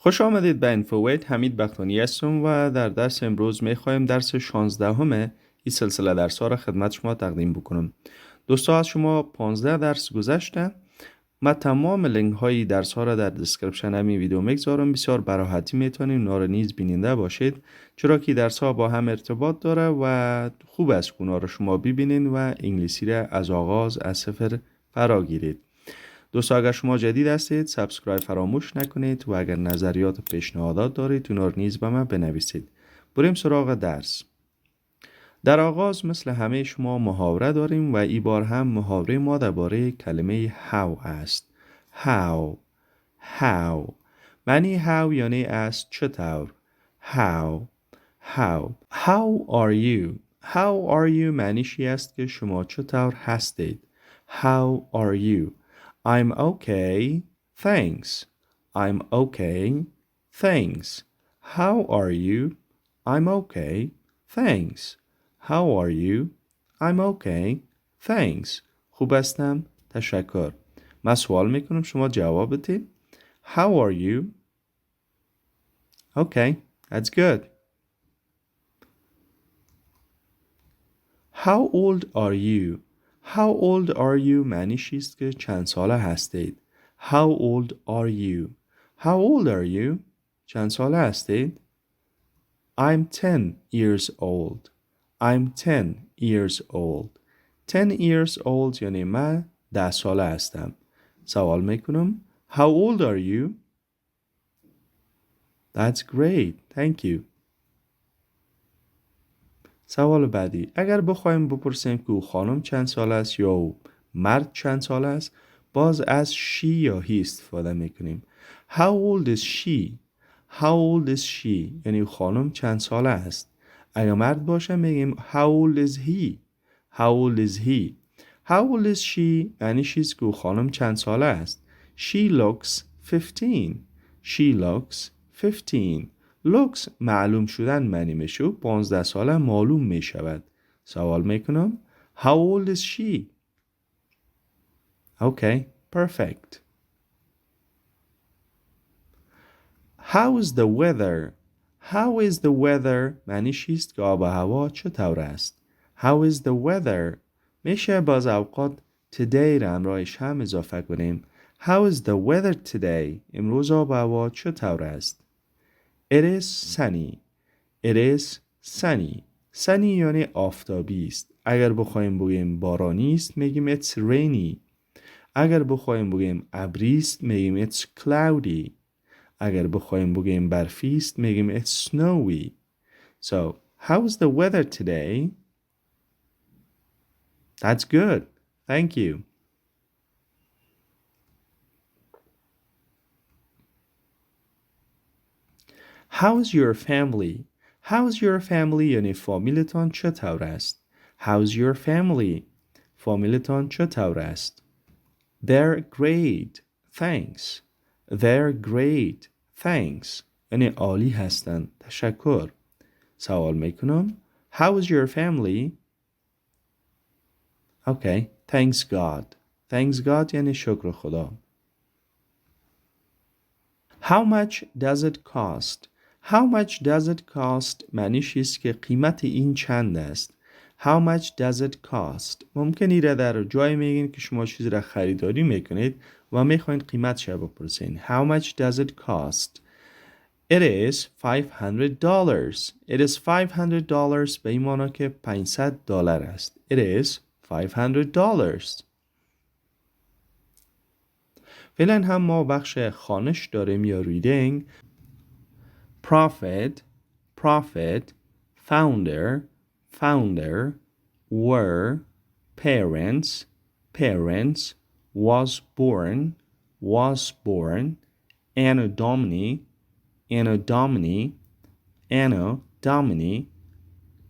خوش آمدید به اینفوویت. حمید بختانی هستم و در درس امروز میخوایم درس 16 این سلسله درس ها را خدمت شما تقدیم بکنم. دوستا، از شما 15 درس گذشته. من تمام لینک های درس ها را در دیسکریپشن همین ویدیو میگذارم. بسیار براحتی میتونید اونا را نیز بیننده باشید، چرا که درس ها با هم ارتباط داره و خوب است که اونا را شما ببینید و انگلیسی را از آغاز از صفر فرا گیرید. دوستان، اگر شما جدید هستید سابسکرایب فراموش نکنید و اگر نظریات و پیشنهادات دارید اونا رو نیز به من بنویسید. بریم سراغ درس. در آغاز مثل همه شما محاوره داریم و این بار هم محاوره ما درباره کلمه how است. how معنی how یعنی از چطور. how are you معنیش است که شما چطور هستید. how are you. I'm okay, thanks. I'm okay, thanks. How are you? I'm okay, thanks. How are you? I'm okay, thanks. خوب هستم، تشکر. من سوال میکنم، شما جواب بدید. How are you? Okay, that's good. How old are you? How old are you معنیش است که چند ساله هستید. How old are you? How old are you? چند ساله هستید؟ I'm 10 years old. I'm 10 years old. 10 years old یعنی من 10 ساله هستم. سوال میکنم How old are you? That's great. Thank you. سوال بعدی، اگر بخوایم بپرسیم که او خانم چند سال است یا او مرد چند سال است، باز از she یا he استفاده میکنیم. How old is she? How old is she یعنی او خانم چند ساله است. اگر مرد باشه میگیم How old is he? How old is he? How old is she یعنی است که او خانم چند ساله است. She looks 15. She looks 15. looks معلوم شدن معنی میشه و 15 ساله معلوم میشود. سوال میکنم How old is she? Okay, perfect. How is the weather? How is the weather معنیش است که آب و هوا چطور است. How is the weather میشه باز اوقات today را همراهش هم اضافه کنیم. How is the weather today امروز آب و هوا چطور است. It is sunny. It is sunny. sunny یعنی آفتابی است. اگر بخوایم بگیم بارانی است میگیم it's rainy. اگر بخوایم بگیم ابری است میگیم it's cloudy. اگر بخوایم بگیم برفی است میگیم it's snowy. So, how's the weather today? That's good. Thank you. How's your family? How's your family یعنی فامیلتان چطور است. How's your family? فامیلتان چطور است. They're great. Thanks. They're great. Thanks. یعنی عالی هستند. تشکر. سوال میکنم How's your family? Okay. Thanks God. Thanks God یعنی شکر خدا. How much does it cost? How much does it cost معنیش است که قیمت این چند است. How much does it cost ممکن ایره در جای میگین که شما چیزی را خریداری میکنید و میخواین قیمتش را بپرسین. How much does it cost? It is $500. It is $500 به این معنی که $500 است. It is $500. فعلا هم ما بخش خوانش داریم یا reading. Prophet, prophet, founder, founder, were, parents, parents, was born, anno domini, anno domini, anno domini,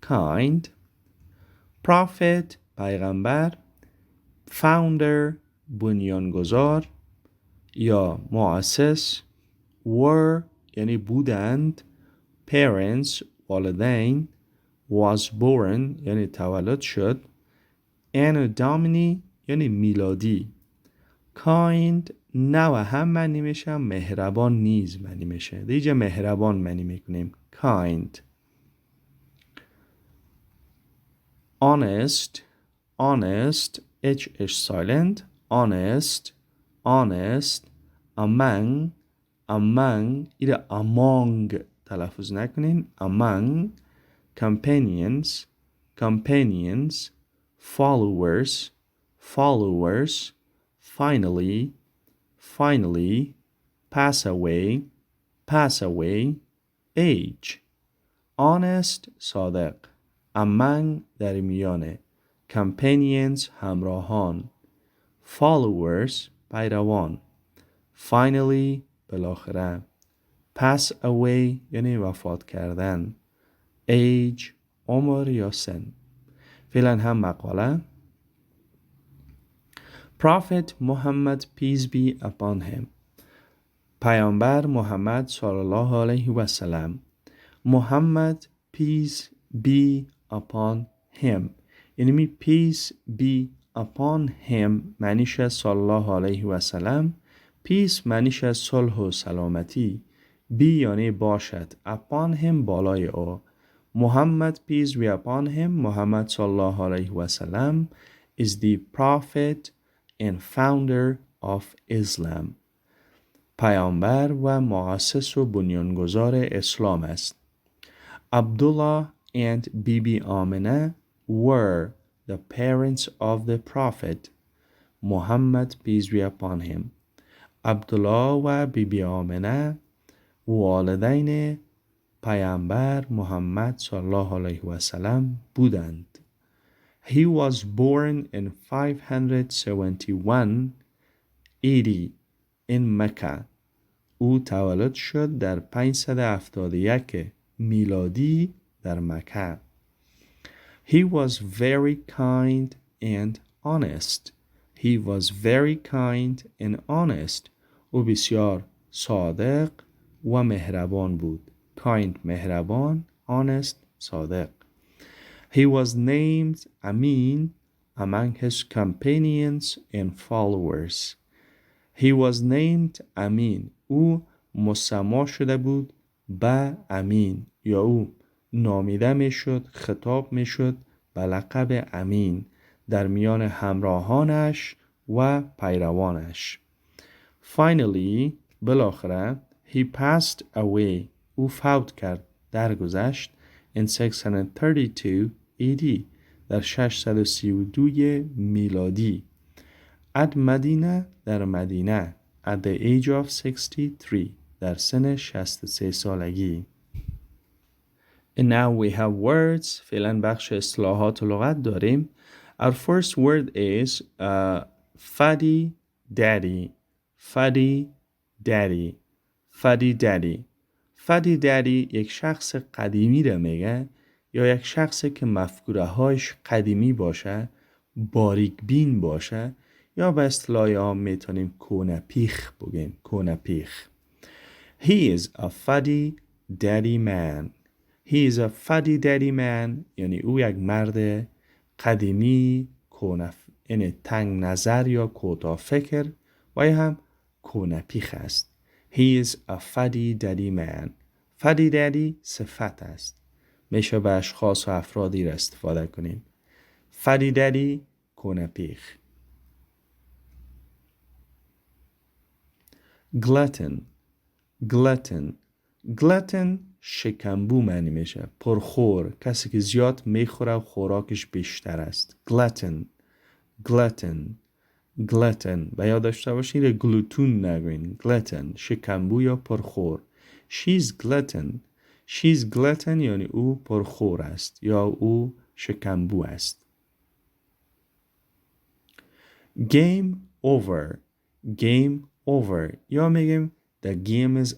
kind, prophet, پیغمبر, founder, بنیانگذار یا مؤسس، were یعنی بودند، parents والدین، was born یعنی تولد شد، anno domini یعنی میلادی، kind نو هم معنی میشه، مهربان نیز معنی میشه. دیگه مهربان معنی میکنیم kind. honest honest h silent honest honest among ایره among تلفظ نکنین among companions followers finally pass away age honest صادق among در میانه companions همراهان followers پیروان finally بالاخره pass away یعنی وفات کردن age عمر یا سن. فعلا هم مقاله Prophet Muhammad peace be upon him پیامبر محمد صلی الله علیه و سلم محمد peace be upon him یعنی peace be upon him معنیش صلی الله علیه و سلم peace معنیش صلح و سلامتی be یعنی باشد upon him بالای او محمد peace be upon him محمد صلی الله علیه و سلم is the prophet and founder of Islam پیامبر و مؤسس و بنیانگذار اسلام است. Abdullah and Bibi Amina were the parents of the Prophet Muhammad peace be upon him. عبدالله و بیبی آمنه والدین پیامبر محمد صلی الله علیه و سلم بودند. He was born in 571 AD in Mecca. او تولد شد در 571 میلادی در مکه. He was very kind and honest. He was very kind and honest. او بسیار صادق و مهربان بود. Kind مهربان، honest صادق. He was named Amin among his companions and followers. He was named Amin. او مسما شده بود به امین یا او نامیده می شد خطاب می شد به لقب امین در میان همراهانش و پیروانش. Finally بالاخره he passed away او فوت کرد درگذشت in 632 AD در 632 میلادی at مدینه در مدینه at the age of 63 در سن 63 سالگی. And now we have words. فعلا بخش اصطلاحات و لغت داریم. Our first word is fuddy daddy. Fuddy daddy. Fuddy daddy. Fuddy daddy یک شخص قدیمی رو میگه یا یک شخصی که مفکوره هایش قدیمی باشه، باریک بین باشه یا به اصطلاح عام میتونیم کونه پیخ بگیم. کونه پیخ. He is a fuddy daddy man. He is a fuddy daddy man یعنی او یک مرد قدیمی یعنی تنگ نظر یا کوتاه فکر و یا هم کونه پیخ است. He is a fuddy daddy man. fuddy daddy صفت است. میشه به اشخاص و افرادی را استفاده کنیم. fuddy daddy کونه پیخ. glutton. glutton شکمبو معنی میشه. پرخور، کسی که زیاد میخوره و خوراکش بیشتر است. glutton و یاد داشته باشید گلوتون نگوین. glutton شکمبو یا پرخور. she's glutton یعنی او پرخور است یا او شکمبو است. game over یا میگیم the game is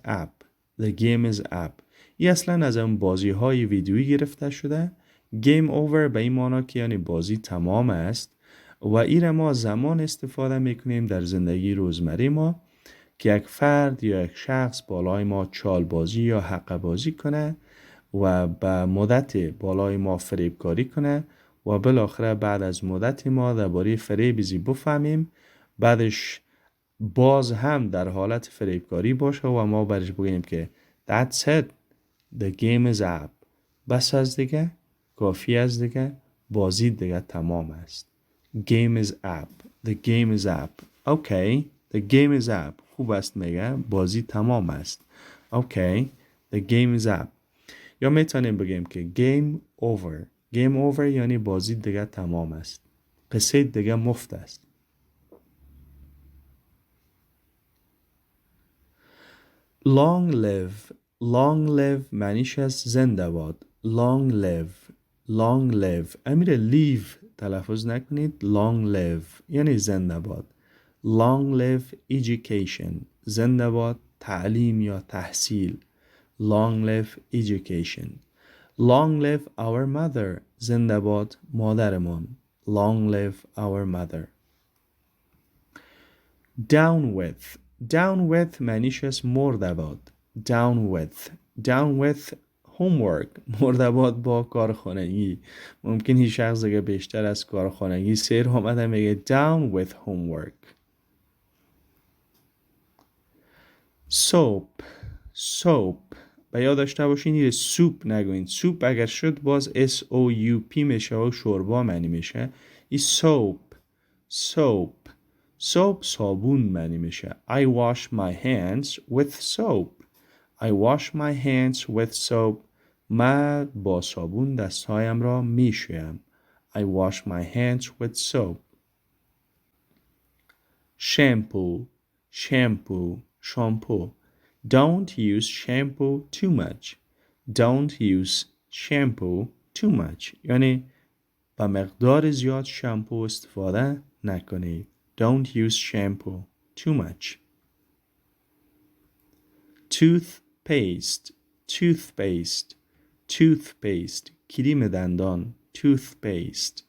up. این اصلا از اون بازی های ویدیویی گرفته شده. game over به این معنی که یعنی بازی تمام است و این ما زمان استفاده میکنیم در زندگی روزمره ما که یک فرد یا یک شخص بالای ما چال بازی یا حق بازی کنه و به مدت بالای ما فریبکاری کنه و بالاخره بعد از مدت ما درباره فریبزی بفهمیم بعدش باز هم در حالت فریبکاری باشه و ما برش بگیم که that's it, the game is up. بس از دیگه، کافی از دیگه، بازی دیگه تمام است. Game is up, the game is up. Okay, the game is up. خوب است میگه بازی تمام است. Okay, the game is up. یا میتونیم بگیم که game over. Game over یعنی بازی دیگه تمام است. قصه دیگه مفت است. Long live. Long live معنیش است زنده باد. Long live. Long live. امیر live تلفظ نکنید. Long live یعنی زنده باد. Long live education. زنده باد تعلیم یا تحصیل. Long live education. Long live our mother. زنده باد مادرمان. Long live our mother. Down with. Down with معنیش است مرده باد. Down with. Down with homework. مرده باد با کارخانگی. ممکن هیچ شخص دیگه بیشتر از کارخانگی سیر آمده میگه down with homework. soap. soap و یاد داشته باشین این سوپ نگوین. سوپ اگر شد باز S-O-U-P میشه و شوربا معنی میشه. این soap. soap. soap صابون معنی میشه. I wash my hands with soap. I wash my hands with soap. من با صابون دستهایم را میشویم. I wash my hands with soap. shampoo. shampoo. shampoo. Don't use shampoo too much. Don't use shampoo too much. یعنی با مقدار زیاد شامپو استفاده نکنید. Don't use shampoo too much. Toothpaste. Toothpaste. Toothpaste. کریم دندان. Toothpaste.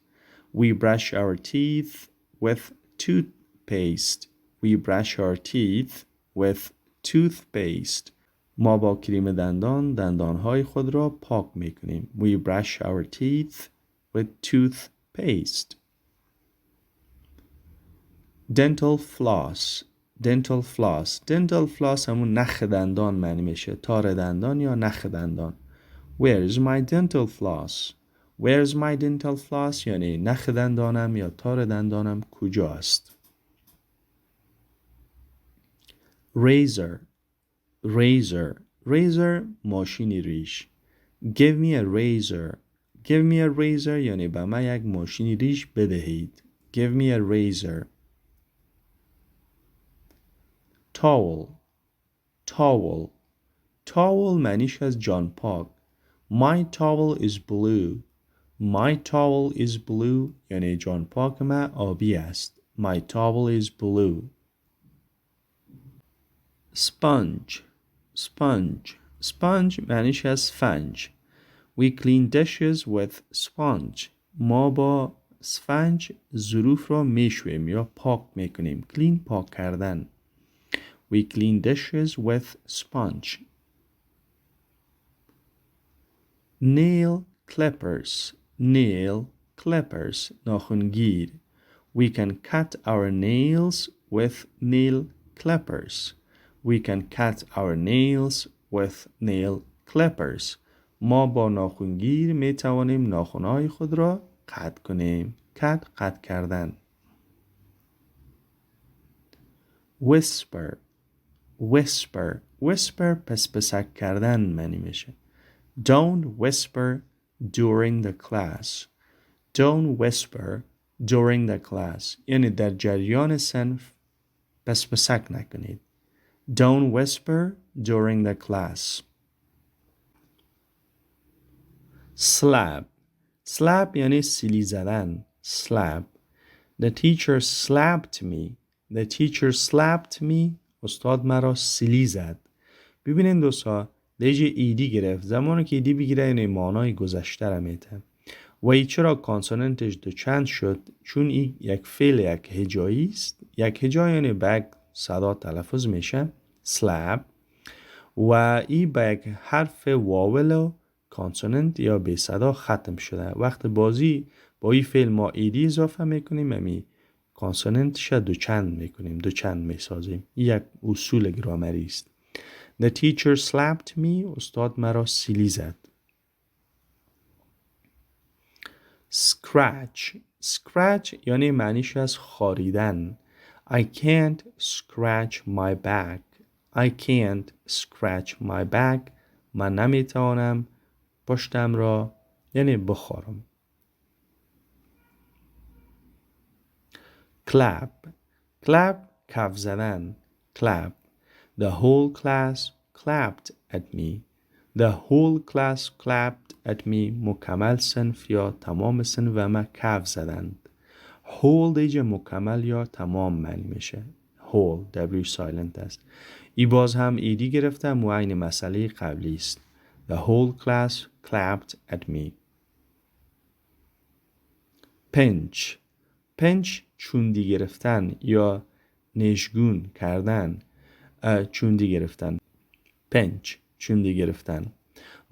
We brush our teeth with toothpaste. We brush our teeth with toothpaste. ما با کریم دندان دندانهای خود را پاک میکنیم. We brush our teeth with toothpaste. Dental floss. Dental floss. Dental floss همون نخ دندان معنی میشه. تار دندان یا نخ دندان. Where is my dental floss? Where is my dental floss? یعنی نخ دندانم یا تار دندانم کجاست؟ Razor. Razor. Razor ماشینی ریش. Give me a razor. Give me a razor یعنی به من یک ماشینی ریش بدهید. Give me a razor. Towel. Towel. Towel معنیش از جان پاک. My towel is blue. My towel is blue یعنی جان پاک من آبی است. My towel is blue. Sponge. Sponge. Sponge معنیش از فنج. We clean dishes with sponge. ما با اسفنج ظروف را میشویم یا پاک میکنیم. Clean پاک کردن. We clean dishes with sponge. Nail clippers. Nail clippers. ناخنگیر. We can cut our nails with nail clippers. We can cut our nails with nail clippers. ما با ناخنگیر می توانیم ناخنهای خود را قطع کنیم. قطع کردن. Whisper. Whisper. Whisper پسک کردن معنی میشه. Don't whisper during the class. Don't whisper during the class. یعنی در جریان صنف پسک نکنید. Don't whisper during the class. Slap. Slap یعنی سیلی زدن. Slap. The teacher slapped me. The teacher slapped me. استاد مرا سیلی زد. ببینین دوستا دیجی ایدی گرفت. زمانی که ایدی بگیره یعنی معنای گذشته را میته. و ای چرا کانسوننتش دو چند شد؟ چون ای یک فعل یک هجایی است. یک هجا یعنی به یک صدا تلفظ میشه. slap. و ای به یک حرف واول و کانسوننت یا به صدا ختم شده. وقت بازی با ای فعل ما ایدی اضافه میکنیم امی کانسوننتش دوچند میکنیم، دوچند میسازیم. یک اصول گرامری است. The teacher slapped me. استاد مرا سیلی زد. Scratch. Scratch یعنی معنیش از خاریدن. I can't scratch my back. I can't scratch my back. من نمیتوانم پشتم را یعنی بخارم. Clap. Clap کف زدن. Clap. The whole class clapped at me. The whole class clapped at me. مکمل صنف یا تمام صنف و ما کف زدند. whole دیگه مکمل یا تمام معنی میشه. whole W silent است. ای باز هم ایدی گرفته معین مسئله قبلی است. The whole class clapped at me. pinch. pinch چوندی گرفتن یا نشگون کردن. چوندی گرفتن. pinch چوندی گرفتن.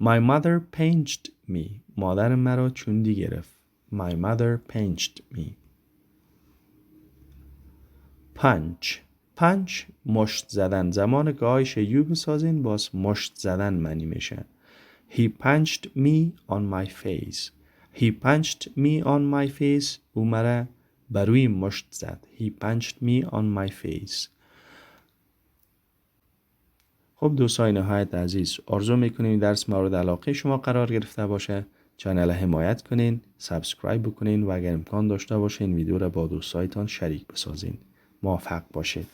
My mother pinched me. مادر مرا چوندی گرفت. My mother pinched me. punch. punch مشت زدن. زمان گاهش یو بسازین باز مشت زدن معنی میشه. He punched me on my face. He punched me on my face. او مرا بروی مشت زد. He punched me on my face. خب دوستان نهایت عزیز، آرزو میکنیم درس مورد علاقه شما قرار گرفته باشه. چنل حمایت کنین، سابسکرایب بکنین و اگر امکان داشته باشین ویدیو را با دوستایتان شریک بسازین. موفق باشید.